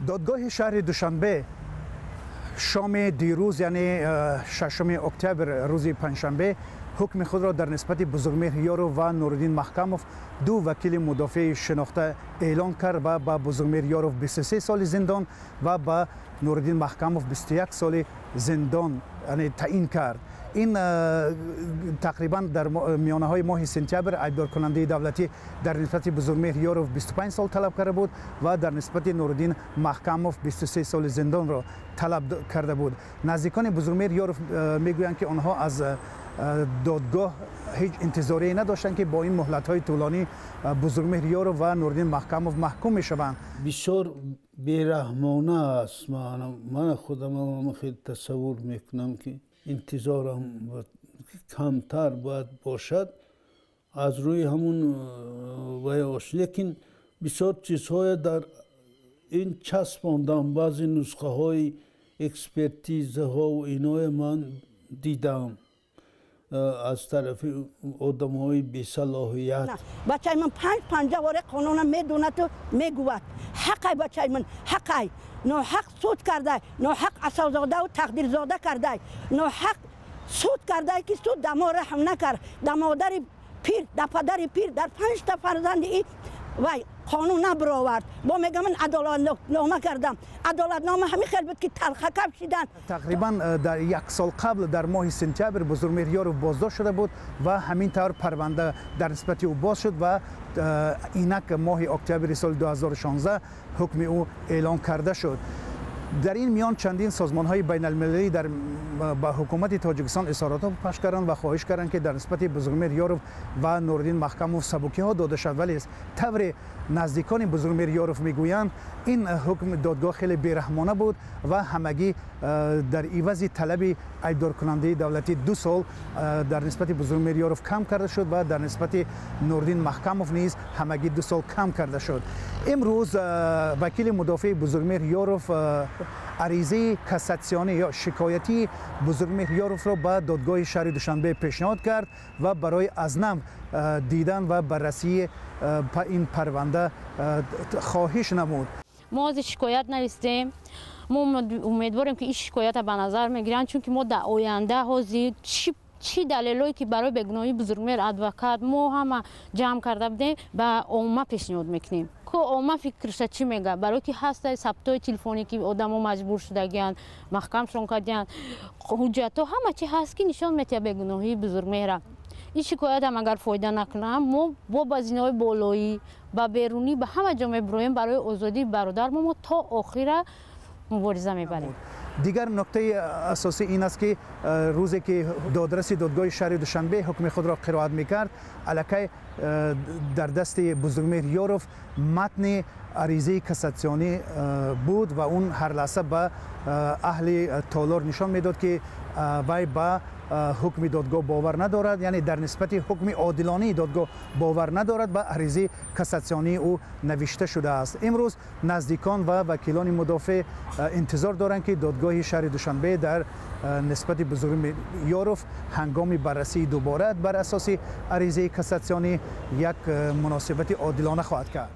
دادگاه شهر دوشنبه شام دیروز یعنی 6 اکتبر روز پنجشنبه حکم خود را در نسبت بزرگمهر یارو و نورالدین محکموف دو وکیل مدافع شناخته اعلان کرد و با بزرگمهر یارو 23 سال زندان و با نورالدین محکموف 21 سال زندان یعنی تعیین کرد. این تقریبا در میانه های ماه سپتامبر ایبدار کننده دولتی در نسبت بزرگمهر یارو 25 سال طلب کرده بود و در نسبت نورالدین محکموف 23 سال زندان را طلب کرده بود. نزدیکان بزرگمهر یارو میگویند که آنها از دادگاه هیچ انتظاری نداشتند که با این مهلت های طولانی بزرگمهر یارو و نورالدین محکموف محکوم میشوند. بسیار بیرحمانه است. من خودم خیلی تصور میکنم که انتظارم کمتر باید باشد از روی همون ویاش، لیکن بسیار چیزهای در این چسباندم. بعضی نسخه های اکسپرتیزه ها و اینای من دیدم از طرف آدم های بی صلاحیت. بچه من 5 واره قانون میدونه تو میگوید حقای بچه من حقای ناحق سود کرده، ناحق عصازاده و تقدیر زاده کرده، ناحق سود کرده که سود دما رحم نکرد، دمادر پیر، پدر پیر در 5 تا فرزند ای وای قانون نبرآورد. با میگم من عدالت نامه کردم، عدالت نامه همین خیلی بود که تلخه کشیدن. تقریبا در 1 سال قبل در ماه سپتامبر بزرگمهر یارو بازداشت شده بود و همین طور پرونده در نسبت او باز شد و اینک ماه اکتبر سال 2016 حکم او اعلان کرده شد. در این میان چندین سازمان های بین المللی در با حکومت تاجیکستان اظهارات پخش کردند و خواهش کردند که در نسبت بزرگمهر یارو و نورالدین محکموف سبکی ها داده شود، ولی طور نزدیکان بزرگمهر یارو میگویند این حکم دادگاه خیلی بیرحمانه بود و همگی در عوض طلب ایبدار کننده دولتی 2 سال در نسبت بزرگمهر یارو کم کرده شد و در نسبت نورالدین محکموف نیز همگی 2 سال کم کرده شد. امروز وکیل مدافع بزرگمهر یارو عریضه کاساسیونی یا شکایتی بزرگمهر یارو را به دادگاه شهر دوشنبه پیشنهاد کرد و برای از نو دیدن و بررسی این پرونده خواهش نمود. ما از شکایت نرسیدیم. ما امیدواریم که این شکایت به نظر میگیرن، چون که ما در آینده حاضر چی دلیلی که برای بگناهی بزرگمهر ادوکات ما هم جمع کرده بودیم به عامه پیشنهاد میکنیم که عامه فکرش چی میگه، برای که هست ثبتای تلفنی که آدما مجبور شدگن محکم شون کردن، حجت ها همه چی هست که نشان میده بگناهی بزرگمهر. این شکایت هم اگر فایده نکنه ما با بزینه‌های بالایی با بیرونی به همه جا میبریم برای آزادی برادر ما تا آخر مبارزه میبریم. دیگر نکته اساسی این است که روزی که دادرس دادگاه شهر دوشنبه حکم خود را قرائت میکرد، الکی در دست بزرگمهر یارو متن عریضه کاساسیونی بود و اون هر لحظه به اهل تالار نشان میداد که وی به حکم دادگاه باور ندارد، یعنی در نسبت حکم عادلانه دادگاه باور ندارد و عریضه کاساسیونی او نوشته شده است. امروز نزدیکان و وکیلان مدافع انتظار دارند که دادگاه شهر دوشنبه در نسبت بزرگمهر یارو هنگام بررسی دوباره بر اساس عریضه کاساسیونی یک مناسبت عادلانه خواهد کرد.